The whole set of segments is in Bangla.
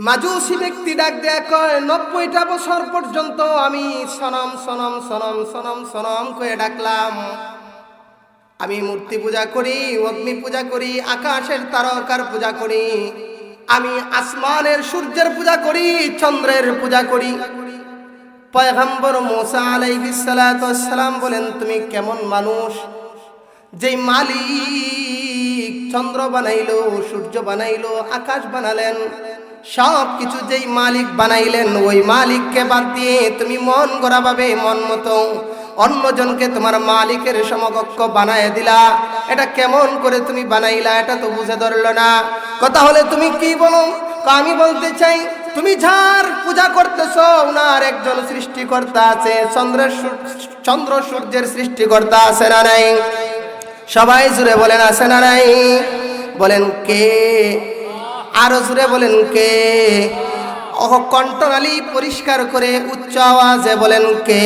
মাজুসি ব্যক্তি ডাক দেয়া কয় 90টা বছর পর্যন্ত আমি সনম সনম সনম সনম সনম করে ডাকলাম। আমি মূর্তি পূজা করি, অগ্নি পূজা করি, আকাশের তারকার পূজা করি, আমি আসমানের সূর্যের পূজা করি, চন্দ্রের পূজা করি। পয়গম্বর মুসা আলাইহিস সালাতু ওয়াস সালাম বলেন, তুমি কেমন মানুষ, যেই মালিক চন্দ্র বানাইলো, সূর্য বানাইলো, আকাশ বানালেন, সব কিছু যেই মালিক বানাইলেন ওই মালিককে বাদ দিয়ে তুমি মন গড়া ভাবে মন মতো অন্যজনকে তোমার মালিকের সমকক্ষ বানায় দিলা। এটা কেমন করে তুমি বানাইলা? এটা তো বুঝে ধরলো না। কথা হলে তুমি কি বলো? আমি বলতে চাই, তুমি যার পূজা করতেছো ওনার একজন সৃষ্টিকর্তা আছে, চন্দ্র সূর্যের সৃষ্টিকর্তা আছে না নাই? সবাই জুড়ে বলেন আছে না নাই? বলেন কে? আরো জুড়ে বলেন কে? কণ্ঠনালী পরিষ্কার করে উচ্চ আওয়াজে বলেন কে?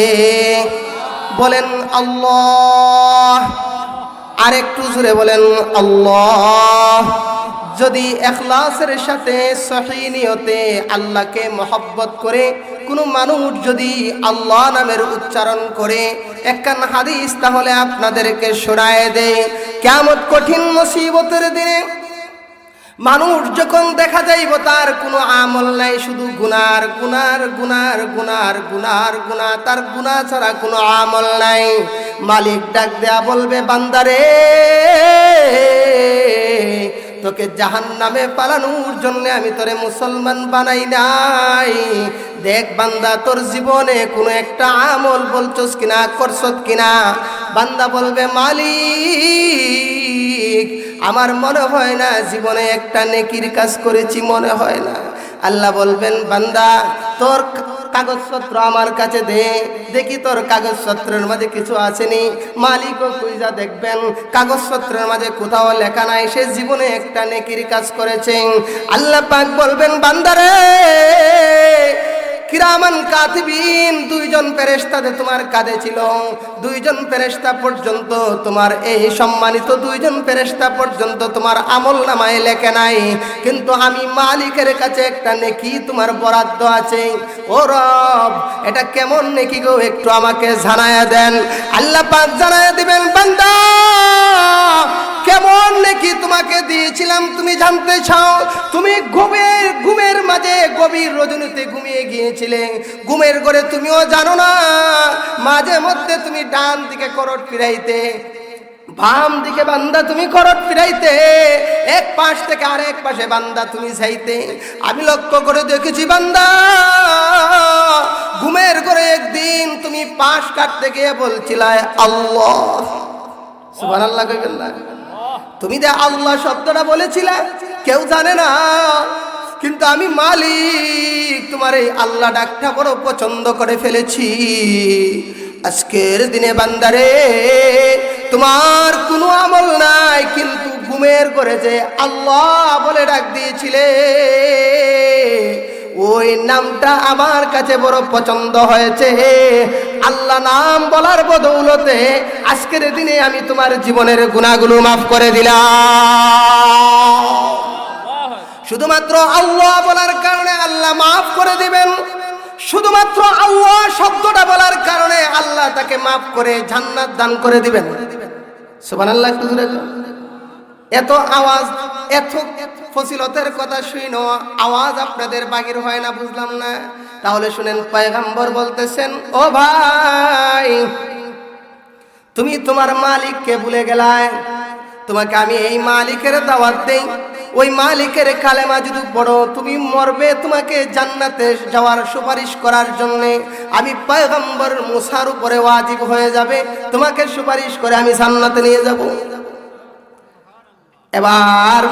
বলেন আল্লাহ। আর একটু জুড়ে বলেন আল্লাহ। যদি ইখলাসের সাথে সহি নিয়তে আল্লাহকে মহব্বত করে কোনো মানুষ যদি আল্লাহ নামের উচ্চারণ করে একখান হাদিস তাহলে আপনাদেরকে শোনায় দেয়, কিয়ামত কঠিন মুসিবতের দিনে মানুষ যখন দেখা যাইব তার কোনো আমল নাই, শুধু গুনার গুনার গুনার গুনার গুনার গুনাহ, তার গুনাহ ছাড়া কোনো আমল নাই। মালিক ডাক দেয়া বলবে, বান্দারে তোকে জাহান্নামে পালানোর জন্য আমি তোরে মুসলমান বানাই নাই। দেখ বান্দা, তোর জীবনে কোনো একটা আমল বলছস কিনা, করছস কিনা? বান্দা বলবে, মালিক আমার মনে হয় না জীবনে একটা নেকির কাজ করেছি, মনে হয় না। আল্লাহ বলবেন, বান্দা তোর কাগজপত্র আমার কাছে দে, দেখি তোর কাগজপত্রের মাঝে কিছু আসেনি। মালিকও খুঁজা দেখবেন কাগজপত্রের মাঝে কোথাও লেখা নাই সে জীবনে একটা নেকির কাজ করেছেন। আল্লাহ পাক বলবেন, বান্দারে কিরামান কাতিবিন দুইজন ফেরেশতা তোমার কাঁধে ছিল, দুইজন ফেরেশতা পর্যন্ত তোমার এই সম্মানিত দুইজন ফেরেশতা পর্যন্ত তোমার আমল নামায় লেখে নাই, কিন্তু আমি মালিকের কাছে একটা নেকি তোমার বরাদ্দ আছে। ও রব, এটা কেমন নেকি গো, একটু আমাকে জানায়া দেন। আল্লাহ পাক জানায়া দিবেন, বান্দা কেমন নেকি তোমাকে দিয়েছিলাম তুমি জানতে চাও? তুমি ঘুমের মাঝে গভীর রজনীতে ঘুমিয়ে গিয়েছিলে, ঘুমের ঘরে তুমিও জানো না, মাঝে মধ্যে তুমি ডান দিকে করট ফিরাইতে, বাম দিকে বান্দা তুমি করট ফিরাইতে, এক পাশ থেকে আরেক পাশে বান্দা তুমি যাইতে। আমি লক্ষ্য করে দেখেছি বান্দা, ঘুমের ঘরে একদিন তুমি পাশ কাটতে গিয়ে বলছিলে আল্লাহ। সুবহানাল্লাহ কইবেন না? তুমি যে আল্লাহ শব্দটা বলেছিলে কেউ জানে না, কিন্তু আমি মালিক তোমার এই আল্লাহ ডাকটা বড় পছন্দ করে ফেলেছি। আজকের দিনে বান্দারে তোমার কোনো আমল নাই, কিন্তু ঘুমের ঘরে যে আল্লাহ বলে ডাক দিয়েছিলে ওই নামটা আমার কাছে বড় পছন্দ হয়েছে। আল্লাহ নাম বলার বদৌলতে আজকের দিনে আমি তোমার জীবনের গুনাহগুলো মাফ করে দিলাম। শুধুমাত্র আল্লাহ বলার কারণে আল্লাহ মাফ করে দিবেন, শুধুমাত্র আল্লাহ শব্দটা বলার কারণে আল্লাহ তাকে মাফ করে জান্নাত দান করে দিবেন। সুবহানাল্লাহ। একটু জোরে এত আওয়াজ, এত ফজিলতের কথা শুনো, আওয়াজ আপনাদের বাহির হয় না, বুঝলাম না। তাহলে শুনেন, পয়গম্বর বলতেছেন, ও ভাই তুমি তোমার মালিককে ভুলে গেলায়, তোমাকে আমি এই মালিকের দাওয়াত দেই, ওই মালিকের কালেমা যদি পড়ো তুমি মরবে, তোমাকে জান্নাতে যাওয়ার সুপারিশ করার জন্য আমি পয়গম্বর মুসার উপরে ওয়াজিব হয়ে যাবে, তোমাকে সুপারিশ করে আমি জান্নাতে নিয়ে যাব। এবার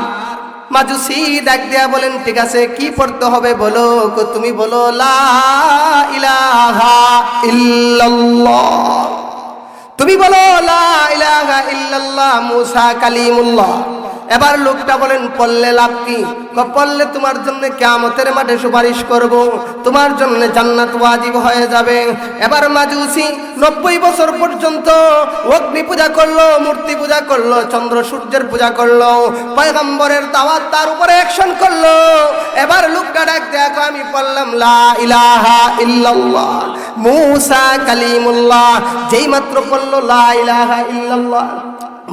মাজুসি ডাক দিয়া বলেন, ঠিক আছে কি পড়তে হবে বলো? তুমি বলো লা ইলাহা ইল্লাল্লাহ। তুমি বলো লা ইলাহা ইল্লাল্লাহ মুসা কালিমুল্লাহ। এবার লোকটা বলেন পড়লে লাভ কি? পড়লে তোমার জন্য কিয়ামতের মাঠে সুপারিশ করব, তোমার জন্য জান্নাত ওয়াজিব হয়ে যাবে। এবার মাজুসি 90 বছর পর্যন্ত অগ্নি পূজা করলো, মূর্তি পূজা করলো, চন্দ্র সূর্যের পূজা করলো, পয়গম্বরের দাওয়াত তার উপরে অ্যাকশন করলো। এবার লোকটা ডাক দেখো আমি পড়লাম লা ইলাহা ইল্লাল্লাহ মুসা কালিমুল্লাহ, যেই মাত্র পড়লো লা ইলাহা ইল্লাল্লাহ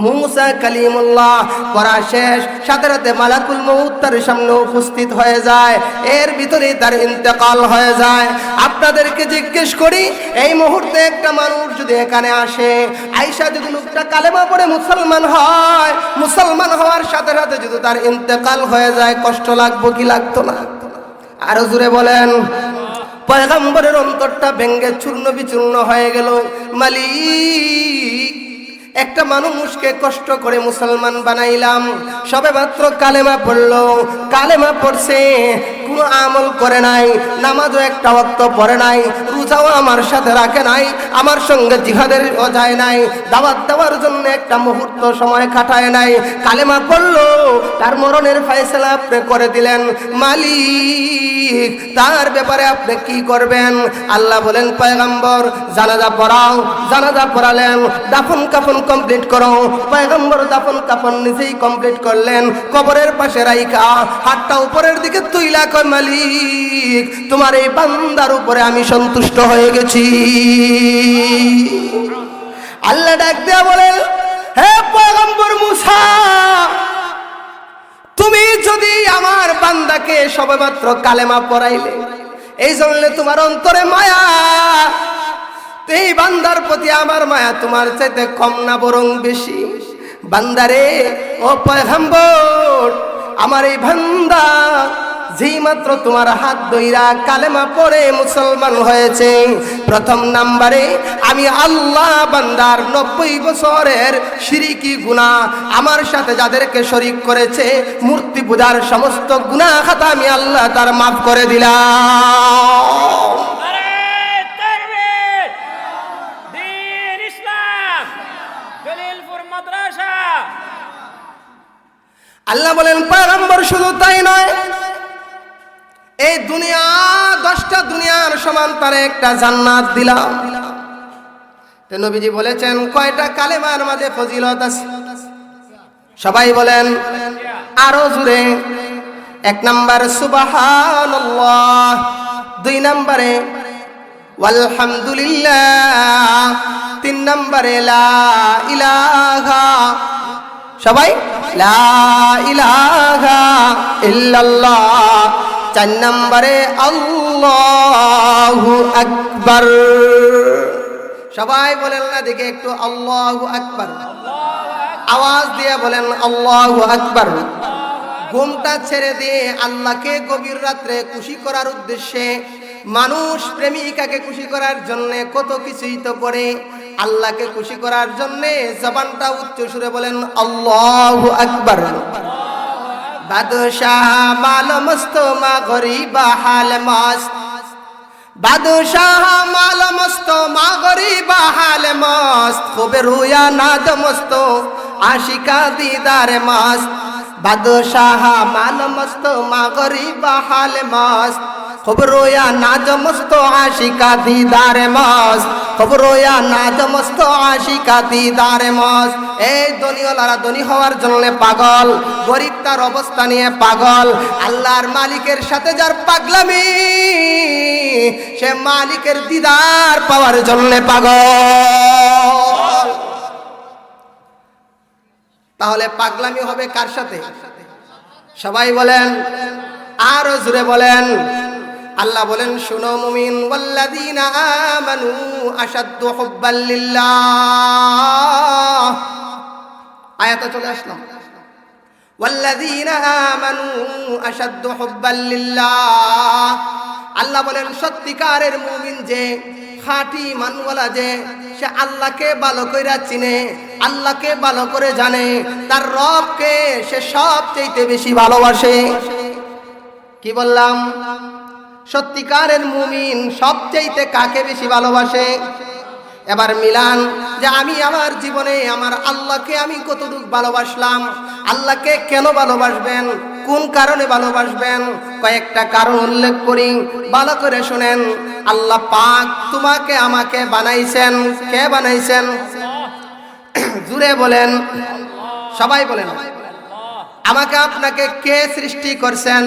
মুসা কালিমুল্লাহ পড়া শেষ, সাথে সাথে মালাকুল মউত তার সামনে উপস্থিত হয়ে যায়, এর ভিতরে তার ইন্তেকাল হয়ে যায়। আপনাদেরকে জিজ্ঞেস করি, এই মুহূর্তে একটা মানুষ যদি এখানে আসে, আয়েশা যদি লোকটা কালেমা পড়ে মুসলমান হয়, মুসলমান হওয়ার সাথে সাথে যদি তার ইন্তেকাল হয়ে যায়, কষ্ট লাগবে কি লাগতো না? আরো জোরে বলেন। পয়গম্বরের অন্তরটা ভেঙ্গে চূর্ণ বিচূর্ণ হয়ে গেল। মালিক, একটা মানুষকে কষ্ট করে মুসলমান বানাইলাম, সবে মাত্র কালেমা পড়লো, কালেমা পড়ছে, কোনো আমল করে নাই, নামাজও একটা ওয়াক্ত পড়ে নাই, রোজাও আমার সাথে রাখে নাই, আমার সঙ্গে জিহাদের যায় নাই, দাওয়াত দেওয়ার জন্য একটা মুহূর্ত সময় কাটায় নাই, কালেমা পড়লো, তার মরণের ফয়সালা আপনি করে দিলেন। মালিক, তার ব্যাপারে আপনি কি করবেন? আল্লাহ বলেন পয়গম্বর জানাজা পড়াও, জানাজা পড়ালেন, দাফন কাফন কমপ্লিট করো। পয়গম্বর দাফন কাফন নিজেই কমপ্লিট করলেন, কবরের পাশে রাইখা হাতটা উপরের দিকে তুইলা কয় মালিক, তোমার এই বান্দার উপরে আমি সন্তুষ্ট হয়ে গেছি। আল্লাহ ডাক দেয়া বলেন, হে পয়গম্বর মুসা, তুমি যদি আমার বান্দাকে সবেমাত্র কালেমা পড়াইলে, এই জন্য তোমার অন্তরে মায়া, এই বান্দার প্রতি আমার মায়া তোমার চাইতে কম না বরং বেশি। বান্দারে, ও পয়গম্বর, আমার এই বান্দা যেই মাত্র তোমার হাত ধইরা কালেমা পড়ে মুসলমান হয়েছে, প্রথম নাম্বারে আমি আল্লাহ বান্দার 90 বছরের শিরকি গুনাহ, আমার সাথে যাদেরকে শরীক করেছে, মূর্তি পূজার সমস্ত গুনাহ খাতা আমি আল্লাহ তার মাফ করে দিলাম। আল্লাহ বলেন পয়গম্বর শুধু তাই নয়, এই দুনিয়া 10টা দুনিয়ার সমান তার একটা জান্নাত দিলাম। তো নবীজি বলেছেন কয়টা কালেমার মাঝে ফজিলত আছে? সবাই বলেন আরো জোরে। 1 নাম্বার সুবহানাল্লাহ, 2 নাম্বারে আলহামদুলিল্লাহ, 3 নাম্বারে লা ইলাহা, সবাই লা ইলাহা ইল্লাল্লাহ, 4 নম্বরে আল্লাহু আকবার। সবাই বলেন না দেখে একটু আল্লাহু আকবার, আওয়াজ দিয়ে বলেন আল্লাহু আকবার। ঘুমটা ছেড়ে দিয়ে আল্লাহকে গভীর রাত্রে খুশি করার উদ্দেশ্যে, মানুষ প্রেমিকাকে খুশি করার জন্য কত কিছুই তো করে, আল্লাহকে খুশি করার জন্য জবানটা উচ্চ সুরে বলেন আল্লাহু আকবার। বাদশাহ মাল মস্ত মা গরিবা হাল মস্ত, বাদশাহ মাল মস্ত মা গরিবা হাল মস্ত, খুবে রুয়া নাদ মস্ত আশিকা দিদার মস্ত। বাদশাহ মাল মস্ত মা গরিবা হাল মস্ত, খুব রোয়া নাজ মস্ত আশিকা দিদার মস্ত, খুব রোয়া নাজ মস্ত আশিকা দিদার মস্ত। এই ধনীওয়ালারা ধনী হওয়ার জন্য পাগল, গরিব তার অবস্থা নিয়ে পাগল। আল্লাহর মালিকের সাথে যার পাগলামি, সে মালিকের দিদার পাওয়ার জন্য পাগল। তাহলে পাগলামি হবে কার সাথে? সবাই বলেন আরো জোরে বলেন। আল্লাহ বলেন শুনো মুমিন, ওয়াল্লাযীনা আমানু আশাদ্দু হুব্বাল লিল্লাহ। আয়াতে চলে আসলাম, ওয়াল্লাযীনা আমানু আশাদ্দু হুব্বাল লিল্লাহ। আল্লাহ বলেন সত্যিকারের মুমিন যে, খাঁটি মানওয়ালা যে, সে আল্লাহকে ভালো করে চিনে, আল্লাহকে ভালো করে জানে, তার রবকে সে সবচেয়ে বেশি ভালোবাসে। কি বললাম? সত্যিকারের মুমিন সবচেয়ে কাকে বেশি ভালোবাসে? এবার মিলান যে আমি আমার জীবনে আমার আল্লাহকে আমি কতটুকু ভালোবাসলাম, আল্লাহকে কেন ভালোবাসবেন, কোন কারণে ভালোবাসবেন, কয়েকটা কারণ উল্লেখ করি, ভালো করে শুনেন। আল্লাহ পাক তোমাকে আমাকে বানাইছেন, কে বানাইছেন? জুড়ে বলেন, সবাই বলেন। আমাকে আপনাকে কে সৃষ্টি করছেন?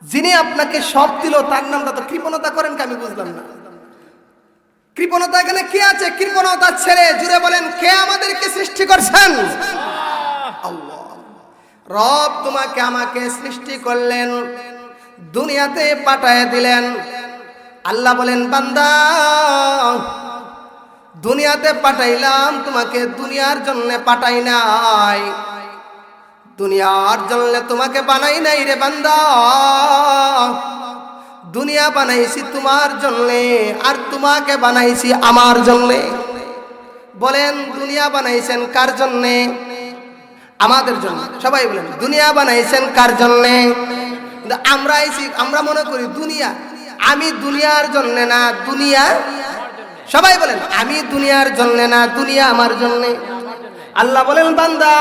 যিনি আপনাকে সব দিল তার নামটা তো কৃপণতা করেন কি? আমি বুঝলাম না। কৃপণতা এখানে কি আছে? কৃপণতা ছেড়ে জুড়ে বলেন, কে আমাদেরকে সৃষ্টি করছেন? আল্লাহ। রব তোমাকে আমাকে সৃষ্টি করলেন, দুনিয়াতে পাঠায় দিলেন। আল্লাহ বলেন, বান্দা দুনিয়াতে পাঠাইলাম তোমাকে দুনিয়ার জন্য পাঠাই নাই, দুনিয়ার জন্য তোমাকে বানাই নাই রে বান্দা। দুনিয়া বানাইছি তোমার জন্য, আর তোমাকে বানাইছি আমার জন্য। বলেন, দুনিয়া বানাইছেন কার জন্য? আমাদের জন্য। সবাই বলেন, দুনিয়া বানাইছেন কার জন্য? আমরা মনে করি দুনিয়া, আমি দুনিয়ার জন্য না, দুনিয়া। সবাই বলেন, আমি দুনিয়ার জন্য না, দুনিয়া আমার জন্য। আল্লাহ বলেন, বান্দা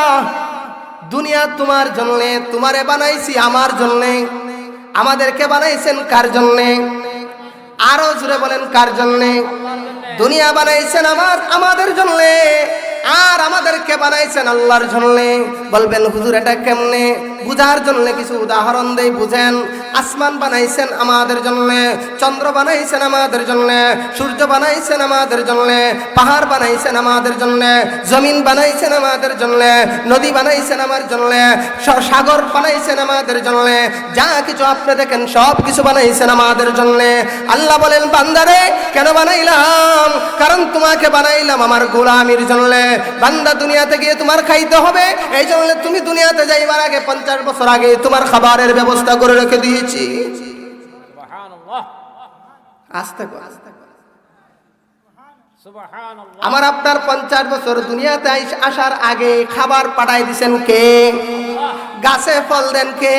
দুনিয়া তোমার জন্য, তোমারে বানাইছি আমার জন্য। আমাদেরকে বানাইছেন কার জন্য? আরো জোরে বলেন, কার জন্য? দুনিয়া বানাইছেন আমাদের জন্য, আর আমাদেরকে বানাইছেন আল্লাহর জন্য। বলবেন হুজুর এটা কেমনে? বুঝার জন্য কিছু উদাহরণ দেই, বুঝেন। আসমান বানাইছেন আমাদের জন্য, চন্দ্র বানাইছেন আমাদের জন্য, সূর্য বানাইছেন আমাদের জন্য, পাহাড় বানাইছেন আমাদের জন্য, জমিন বানাইছেন আমাদের জন্য, নদী বানাইছেন আমার জন্য, সাগর বানাইছেন আমাদের জন্য। যা কিছু আপনি দেখেন সব কিছু বানাইছেন আমাদের জন্য। আল্লাহ বলেন, বান্দারে কেন বানাইলাম? কারণ তোমাকে বানাইলাম আমার গোলামির জন্য। বান্দা দুনিয়াতে গিয়ে তোমার খাইতে হবে, এই জন্য তুমি দুনিয়াতে যাইবার আগে 50 বছর আগে তোমার খাবারের ব্যবস্থা করে রেখে দিয়েছি। সুবহানাল্লাহ। আস্তে সুবহানাল্লাহ। আমার আপনার 50 বছর দুনিয়াতে আসার আগে খাবার পাঠাই দিবেন কে? গাছে ফল দেন কে?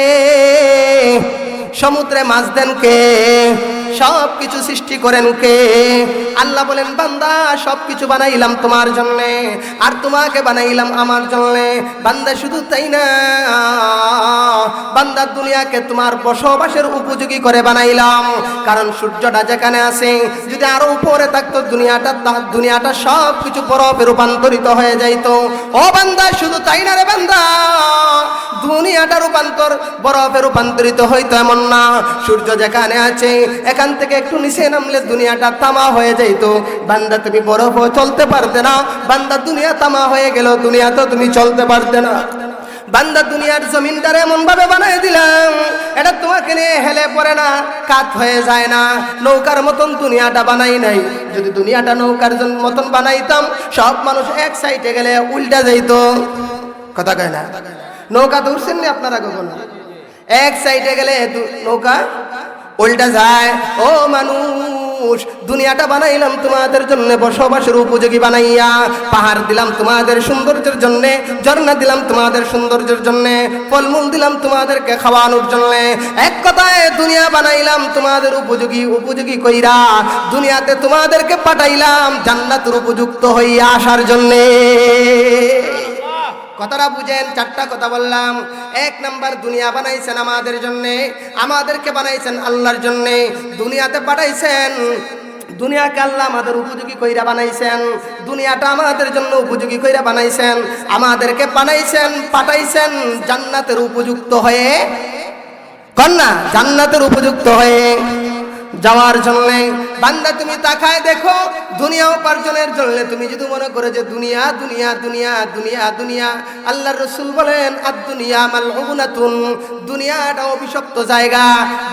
সমুদ্রে মাছ দেন কে? সব কিছু সৃষ্টি করেন কে? আল্লাহ বলেন, বান্দা সব কিছু বানাইলাম তোমার জন্য, আর তোমাকে বানাইলাম আমার জন্য। বান্দা শুধু তাই না, বান্দা দুনিয়াকে তোমার বসবাসের উপযোগী করে বানাইলাম। কারণ সূর্যটা যেখানে আছে, যদি আরো উপরে থাকতো দুনিয়াটা সব কিছু বরফে রূপান্তরিত হয়ে যাইতো। ও বান্দা শুধু তাই না রে বান্দা, দুনিয়াটা রূপান্তর বরফে রূপান্তরিত হইতো এমন না। সূর্য যেখানে আছে এখান থেকে একটু নিচে নামলে দুনিয়াটা তামা হয়ে যাইতো। বান্দা তুমি বরফও চলতে পারতে না, বান্দা দুনিয়া তামা হয়ে গেল, দুনিয়া তো তুমি চলতে পারতে না। বান্দা দুনিয়ার জমিনটারে এমন ভাবে বানিয়ে দিলাম, এটা তোমাকে নিয়ে হেলে পড়ে না, কাত হয়ে যায় না। নৌকার মতন দুনিয়াটা বানাই নাই। যদি দুনিয়াটা নৌকার মতন বানাইতাম, সব মানুষ এক সাইডে গেলে উল্টা যাইতো। কথা কয় না? নৌকা তো উঠছেন না আপনারা কখনো? এক সাইডে গেলে নৌকা উল্টা যায়। ও মানুষ, দুনিয়াটা বানাইলাম তোমাদের জন্য বসবাসের উপযোগী বানাইয়া। পাহাড় দিলাম তোমাদের সৌন্দর্যের জন্য, ঝর্ণা দিলাম তোমাদের সৌন্দর্যের জন্য, ফলমূল দিলাম তোমাদেরকে খাওয়ানোর জন্য। এক কথায় দুনিয়া বানাইলাম তোমাদের উপযোগী কইরা। দুনিয়াতে তোমাদেরকে পাঠাইলাম জান্নাতের উপযুক্ত হইয়া আসার জন্য। কথাটা বুঝেন, 4টা কথা বললাম। 1 নাম্বার, দুনিয়া বানাইছেন আমাদের জন্য, আমাদেরকে বানাইছেন আল্লাহর জন্য। দুনিয়াতে পাঠাইছেন, দুনিয়াকে আল্লাহ আমাদের উপযোগী কইরা বানাইছেন, দুনিয়াটা আমাদের জন্য উপযোগী কইরা বানাইছেন। আমাদেরকে বানাইছেন, পাঠাইছেন জান্নাতের উপযুক্ত হয়ে, কন্যা জান্নাতের উপযুক্ত হয়ে যাওয়ার জন্য। বান্দা তুমি তাকায় দেখো, দুনিয়া উপার্জনের জন্য তুমি যদি মনে করো যে দুনিয়া দুনিয়া দুনিয়া দুনিয়া দুনিয়া, আল্লাহর রাসূল বলেন আদ-দুনিয়া মালউনাতুন, দুনিয়াটা অভিশপ্ত জায়গা,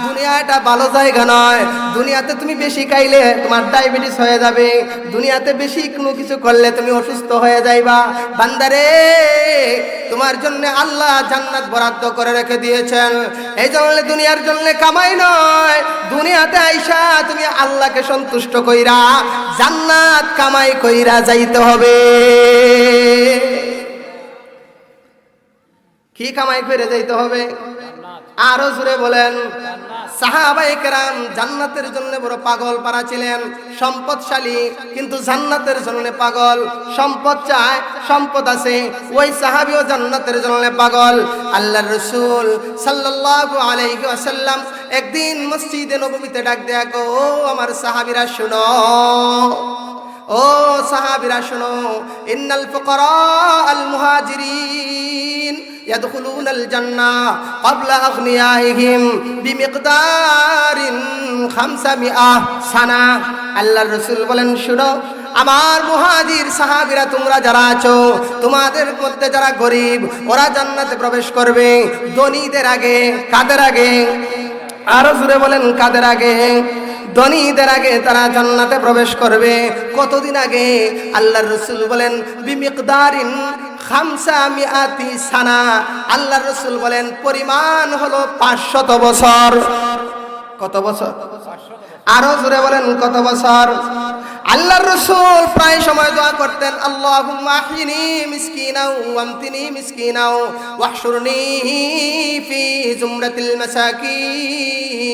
দুনিয়াটা ভালো জায়গা নয়। দুনিয়াতে তুমি বেশি খাইলে তোমার ডায়াবেটিস হয়ে যাবে, দুনিয়াতে বেশি কোনো কিছু করলে তুমি অসুস্থ হয়ে যাইবা। বান্দারে, তোমার জন্য আল্লাহ জান্নাত বরাদ্দ করে রেখে দিয়েছেন। এই জন্য দুনিয়ার জন্য কামাই নয়, দুনিয়াতে আইসা তুমি আল্লাহকে সন্তুষ্ট কইরা জান্নাত কামাই কইরা যাইতে হবে। কি কামাই করে যাইতে হবে? আরো জোরে বলেন। সাহাবায়ে কেরাম জান্নাতের জন্য বড় পাগল পারা ছিলেন, সম্পদশালী কিন্তু জান্নাতের জন্য পাগল। সম্পদ চায়, সম্পদ আছে, ওই সাহাবীও জান্নাতের জন্য পাগল। আল্লাহর রাসূল সাল্লাল্লাহু আলাইহি ওয়াসাল্লাম একদিন মসজিদে নববীতে ডাক দেয়া কো, ও আমার সাহাবীরা শুনো, ও সাহাবীরা শুনো, ইন্নাল ফুকারা আল মুহাজিরিন ইয়াদখুলুনাল জান্নাহ ক্বাবলা আগনিয়াইহিম বিমিকদারিন 500 সানা। আল্লাহর রাসূল বলেন, শুনো, আমার মুহাজির সাহাবীরা তোমরা যারা আছো, তোমাদের মধ্যে যারা গরিব ওরা জান্নাতে প্রবেশ করবে ধনীদের আগে। কাদের আগে? আরো জোরে বলেন, কাদের আগে? ধনীদের আগে তারা জান্নাতে প্রবেশ করবে। কতদিন আগে? আল্লাহর রাসূল বলেন বিমিকদারিন 500 সানা। আল্লাহর রাসূল বলেন পরিমাণ হলো 500 বছর। কত বছর? আরো জোরে বলেন, কত বছর? আল্লাহর রাসূল প্রায় সময় দোয়া করতেন, আল্লাহুম্মা আহিনি মিসকিনাও ওয়ামতিনি মিসকিনাও ওয়াহশুরনি ফি জুমরাতিল মাসাকিন।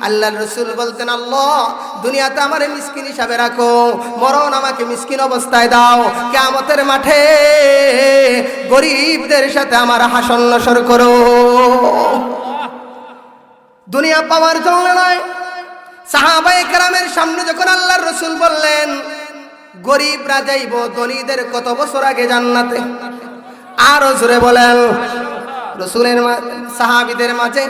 আল্লাহর রাসূল বলতেন, আল্লাহ দুনিয়াতে আমারে মিসকিন হিসাবে রাখো, মরণ আমাকে মিসকিন অবস্থায় দাও, কিয়ামতের মাঠে গরিবদের সাথে আমার হাসর নসর করো। দুনিয়া পাওয়ার জন্য নয়। সাহাবায়ে কেরামের সামনে যখন আল্লাহর রাসূল বললেন গরিবরা যাইব ধনীদের কত বছর আগে জান্নাতে, আরো জোরে বলেন। রাসূলের সাহাবীদের মাঝে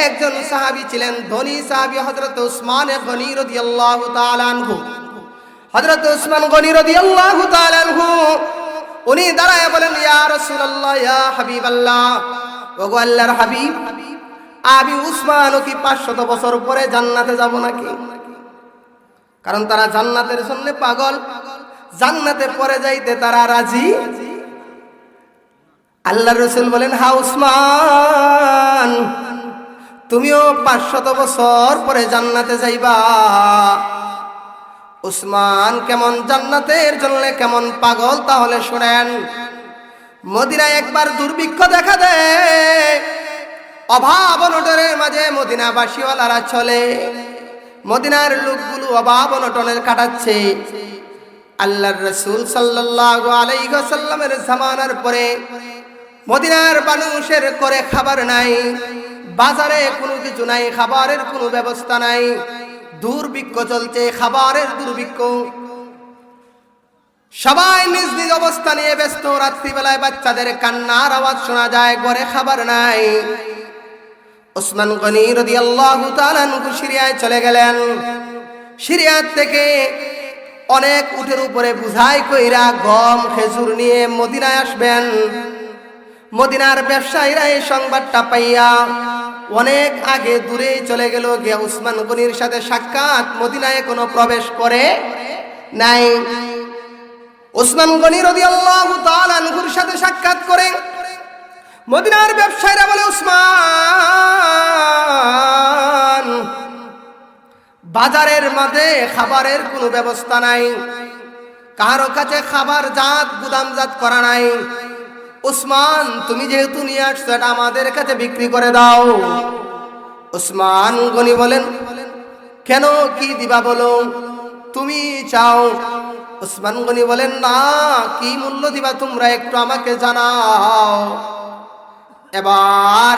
একজন সাহাবী ছিলেন, ধনী সাহাবী হযরত উসমান গনি রাদিয়াল্লাহু তাআলা আনহু। হযরত উসমান গনি রাদিয়াল্লাহু তাআলা আনহু উনি দাঁড়ায় বলেন, ইয়া রাসূলুল্লাহ, ইয়া হাবিবাল্লাহ, ওগো আল্লাহর হাবিব, আমি উসমানও কি 500 বছর পরে জান্নাতে যাব নাকি? কারণ তারা জান্নাতের জন্য পাগল, জান্নাতে পরে যাইতে তারা রাজি। আল্লাহর রাসূল বলেন, হা উসমান, তুমিও 500 বছর পরে জান্নাতে যাইবা। উসমান কেমন জান্নাতের জন্য কেমন পাগল তাহলে শুনেন। মদিনায় একবার দুর্ভিক্ষ দেখা দেয়, অভাব অনটনের মাঝে মদিনাবাসীওয়ালারা চলে, মদিনার লোকগুলো অভাব অনটনের কাটাচ্ছে। আল্লাহর রাসূল সাল্লাল্লাহু আলাইহি ওয়াসাল্লামের জামানার পরে মদিনার মানুষের করে খাবার নাই, বাজারে কোনো কিছু নাই, খাবারের কোনো ব্যবস্থা নাই, দুর্ভিক্ষ চলছে, খাবারের দুর্ভিক্ষ। সবাই নিজ নিজ অবস্থা নিয়ে ব্যস্ত। রাত্রিবেলায় বাচ্চাদের কান্নার আওয়াজ শোনা যায়, ঘরে খাবার নাই। উসমান গনি রাদিয়াল্লাহু তাআলা আনহু সিরিয়ায় চলে গেলেন। সিরিয়া থেকে অনেক উটের উপরে বুঝাই কইরা গম খেজুর নিয়ে মদিনায় আসবেন। মদিনার ব্যবসায়ীরা এই সংবাদটা পাইয়া অনেক আগে দূরে চলে গেল, গিয়ে উসমান গনির সাথে সাক্ষাৎ, মদিনায় কোনো প্রবেশ করে নাই। উসমান গনি রাদিয়াল্লাহু তাআলা আনহুর সাথে সাক্ষাৎ করে মদিনার ব্যবসায়ীরা বলে, উসমান, বাজারের মাঝে খাবারের কোনো ব্যবস্থা নাই, কারো কাছে খাবার জাত গুদামজাত করা নাই। উসমান, তুমি যেহেতু নিয়ে আসছো এটা আমাদের কাছে বিক্রি করে দাও। উসমান গনি বলেন, কেন, কি দিবা বলো, তুমি চাও? উসমান গনি বলেন, না, কি মূল্য দিবা তোমরা একটু আমাকে জানাও। এবার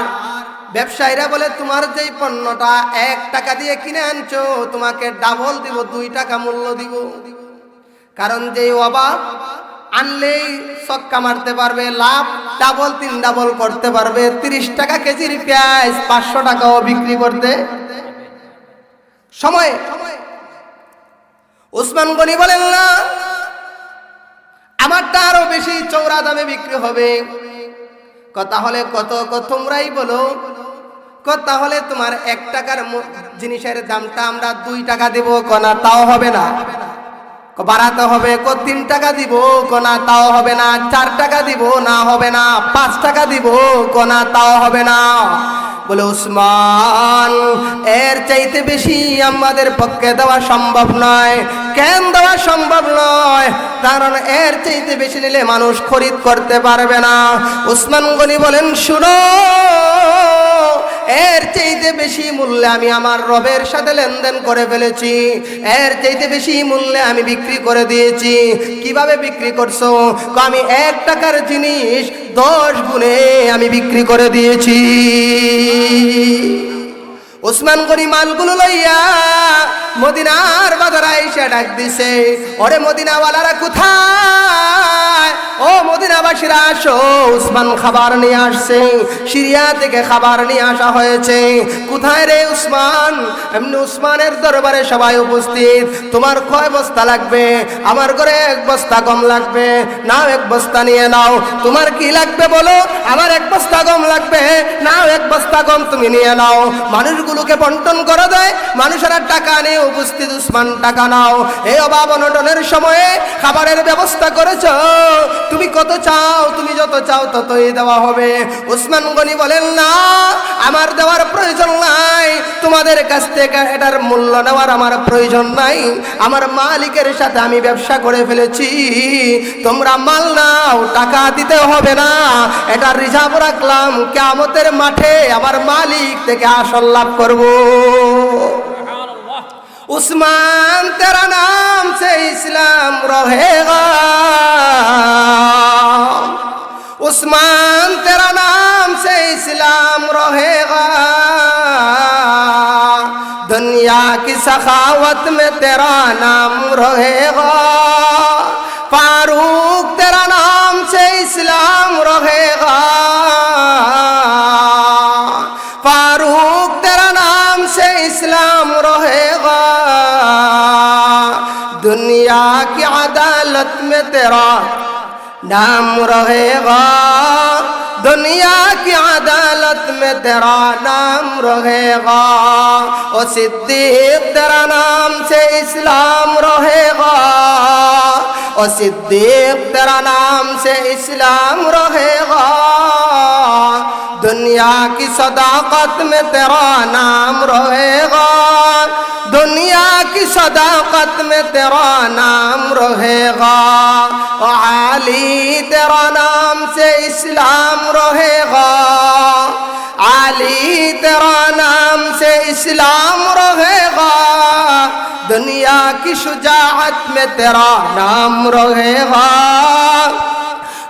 ব্যবসায়ীরা বলে, তোমার যেই পণ্যটা 1 টাকা দিয়ে কিনে আনছো তোমাকে ডাবল দিব, 2 টাকা মূল্য দিব। কারণ যেই অভাব আনলেই ছক্কা মারতে পারবে, লাভ ডাবল 3 ডাবল করতে পারবে। 30 টাকা কেজির পেঁয়াজ 500 টাকাও বিক্রি করতে সময়। উসমান গনি বলেন, না, আমারটা আরো বেশি চওড়া দামে বিক্রি হবে। তাহলে কত? তোমরাই বলো। তাহলে তোমার 1 টাকার জিনিসের দামটা আমরা 2 টাকা দেব। না, তাও হবে না, বাড়াতে হবে। 3 টাকা দিব। না, তাও হবে না। 4 টাকা দিব। না, হবে না। 5 টাকা দিব। না, তাও হবে না। বলে উসমান এর চাইতে বেশি আমাদের পক্ষে দেওয়া সম্ভব নয়। কেন দেওয়া সম্ভব নয়? কারণ এর চাইতে বেশি নিলে মানুষ খরিদ করতে পারবে না। উসমান গনি বলেন, শুনো, এর চাইতে বেশি মূল্যে আমি আমার রবের সাথে লেনদেন করে ফেলেছি, এর চাইতে বেশি মূল্যে আমি বিক্রি করে দিয়েছি। কিভাবে বিক্রি করছো? আমি 1 টাকার জিনিস 10 গুণে আমি বিক্রি করে দিয়েছি। উসমান গনি মালগুলো লইয়া মদিনার বাজারে এসে ডাক দিছে, ওরে মদিনাওয়ালারা কোথায়? ও মদিনাবাসীরা আসো, উসমান খাবার নিয়ে আসছে, সিরিয়া থেকে খাবার নিয়ে আসা হয়েছে। কোথায় রে উসমান? এমনি উসমানের দরবারে সবাই উপস্থিত। তোমার কয় বস্তা লাগবে? আমার ঘরে 1 বস্তা গম লাগবে। নাও 1 বস্তা নিয়ে নাও। তোমার কি লাগবে বলো? আমার 1 বস্তা গম লাগবে। নাও 1 বস্তা গম তুমি নিয়ে নাও। মানুষগুলোকে বন্টন করে দেয়, মানুষেরা টাকা নিয়ে উপস্থিত। উসমান টাকা নাও। এই অভাব অনটনের সময়ে খাবারের ব্যবস্থা করেছো, তুমি কত চাও? তুমি যত চাও ততই দেওয়া হবে। উসমান গনি বলেন, না, আমার দেওয়ার প্রয়োজন নাই, তোমাদের কাছ থেকে এটার মূল্য নেওয়ার আমার প্রয়োজন নাই। আমার মালিকের সাথে আমি ব্যবসা করে ফেলেছি, তোমরা মাল নাও, টাকা দিতে হবে না। এটা রিজার্ভ রাখলাম, কিয়ামতের মাঠে আমার মালিক থেকে আসল লাভ করব। उस्मान तेरा नाम से इस्लाम रहेगा, उस्मान तेरा नाम से इस्लाम रहेगा, दुनिया की सखावत में तेरा नाम रहेगा, फारूक तेरा नाम से इस्लाम रहेगा, फारूक तेरा नाम से इस्लाम रहेगा, दुनिया की अदालत में तेरा नाम रहेगा, दुनिया की अदालत में तेरा नाम रहेगा, ओ सिद्दीक तेरा नाम से इस्लाम रहेगा, ओ सिद्दीक तेरा नाम से इस्लाम रहेगा, दुनिया की सदाकत में तेरा नाम रहेगा, दुनिया की सदाकत में तेरा नाम रहेगा, आली तेरा नाम से इस्लाम रहेगा, आली तेरा नाम से इस्लाम रहेगा, दुनिया की शुजाअत में तेरा नाम रहेगा,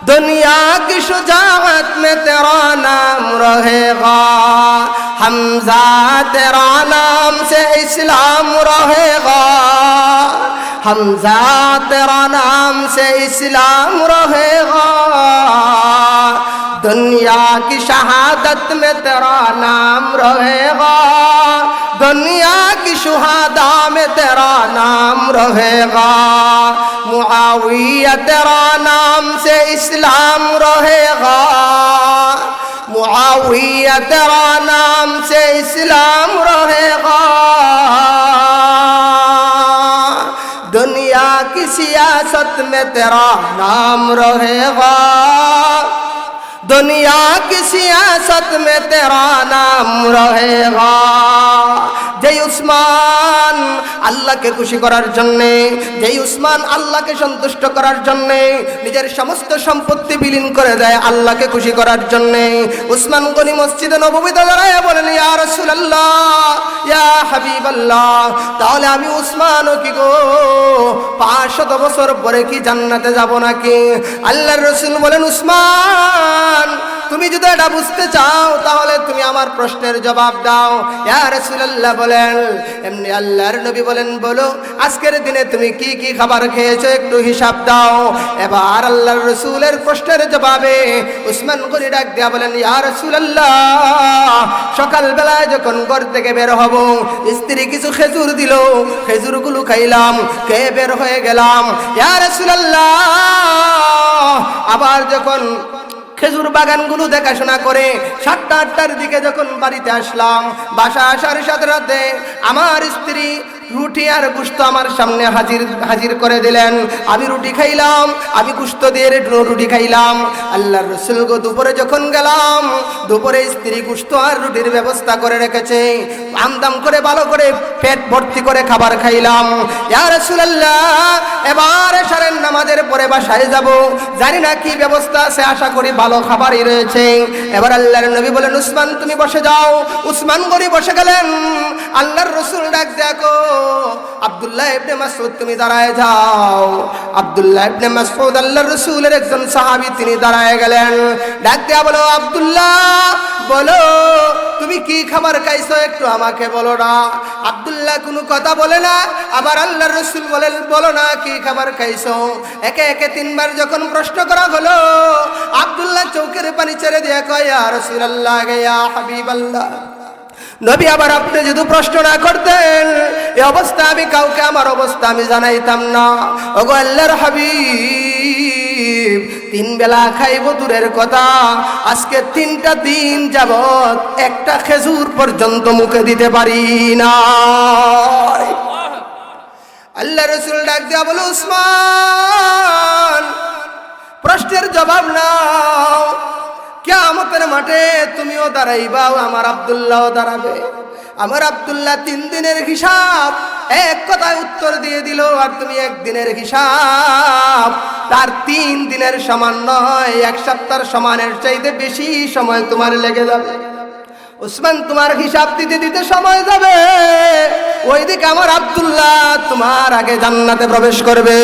दुनिया की शुजाअत में तेरा नाम रहेगा, हमजा तेरा नाम से इस्लाम रहेगा, हमजा तेरा नाम से इस्लाम रहेगा, दुनिया की शहादत में तेरा नाम रहेगा, दुनिया की शुहादा में तेरा नाम रहेगा, मुआविया तेरा नाम से इस्लाम रहेगा, मुआविया तेरा नाम से इस्लाम रहेगा, दुनिया की सियासत में तेरा नाम रहेगा, दुनिया की सियासत में तेरा नाम रहेगा। যেই উসমান আল্লাহকে খুশি করার জন্য, যেই উসমান আল্লাহকে সন্তুষ্ট করার জন্য নিজের সমস্ত সম্পত্তি বিলীন করে দেয় আল্লাহকে খুশি করার জন্য, উসমান গনি মসজিদে নববীতে দাঁড়ায় বলেন, ইয়া রাসূলুল্লাহ, ইয়া হাবিবাল্লাহ, তাহলে আমি উসমানও কি গো 500 বছর পরে কি জান্নাতে যাব নাকি? আল্লাহর রাসূল বলেন, উসমান তুমি যদি এটা বুঝতে চাও তাহলে তুমি আমার প্রশ্নের জবাব দাও। ইয়া রাসূলুল্লাহ বলেন, এমনি আল্লাহর নবী বলেন, বলো আজকের দিনে তুমি কি কি খাবার খেয়েছো একটু হিসাব দাও। এবার আল্লাহর রাসূলের প্রশ্নের জবাবে উসমান গনি ডাক দিয়া বলেন, ইয়া রাসূলুল্লাহ, সকালবেলায় যখন ঘর থেকে বের হব স্ত্রী কিছু খেজুর দিল, খেজুরগুলো খাইলাম, খেয়ে বের হয়ে গেলাম। ইয়া রাসূলুল্লাহ, আবার যখন খেজুর বাগানগুলো দেখাশোনা করে 7টা 8টার দিকে যখন বাড়িতে আসলাম, বাসা আসার সাথে সাথে আমার স্ত্রী রুটি আর গোশত আমার সামনে হাজির করে দিলেন। আমি রুটি খাইলাম, আমি গোশত দিয়ে রুটি খাইলাম। আল্লাহর রাসূল গো দুপুরে যখন গেলাম, দুপুরে স্ত্রী গোশত আর রুটির ব্যবস্থা করে রেখেছে। আমদাম করে ভালো করে পেট ভর্তি করে খাবার খাইলাম। ইয়া রাসূলুল্লাহ, এবার এশারের নামাজের পরে বাসায় যাব, জানি না কি ব্যবস্থা আছে, আশা করি ভালো খাবারই রয়েছে। এবার আল্লাহর নবী বলেন, উসমান তুমি বসে যাও। উসমান গরি বসে গেলেন। আল্লাহর রাসূল ডাক দেখো, আব্দুল্লাহ ইবনে মাসউদ তুমি দাঁড়ায় যাও। আব্দুল্লাহ ইবনে মাসউদ আল্লাহর রাসূলের একজন সাহাবী, তিনি দাঁড়ায় গেলেন। ডাক দেয়া বলো, আব্দুল্লাহ বলো তুমি কি খাবার খাইছো, একটু আমাকে বলো না। আব্দুল্লাহ কোনো কথা বলে না। আবার আল্লাহর রাসূল বলেন, বলো না কি খাবার খাইছো। একে একে তিনবার যখন প্রশ্ন করা হলো, আব্দুল্লাহ চোখের পানি ছেড়ে দিয়ে কয়, ইয়া রাসূলুল্লাহ, ইয়া হাবিবাল্লাহ, নবী আবার আপনি যদি প্রশ্ন না করতেন, এই অবস্থা আমি কাউকে আমার অবস্থা আমি জানাইতাম না। ওগো আল্লাহর হাবিব, তিন বেলা খাইব দূরের কথা, আজকে 3টা দিন যাবত একটা খেজুর পর্যন্ত মুখে দিতে পারি না। আল্লাহ রাসূল ডাক দিয়া বলে, উসমান প্রশ্নের জবাব নাও। কিয়ামতের মাঠে তুমিও দাঁড়াইবা, আমার আব্দুল্লাহ দাঁড়াবে। আমার আব্দুল্লাহ 3 দিনের হিসাব এক কথায় উত্তর দিয়ে দিল, আর তুমি 1 দিনের হিসাব তার 3 দিনের সমান নয়, 1 সপ্তাহের সমানের চাইতে বেশি সময় তোমার লেগে যাবে। উসমান তোমার হিসাব দিতে দিতে সময় যাবে, ওইদিকে আমার আব্দুল্লাহ তোমার আগে জান্নাতে প্রবেশ করবে।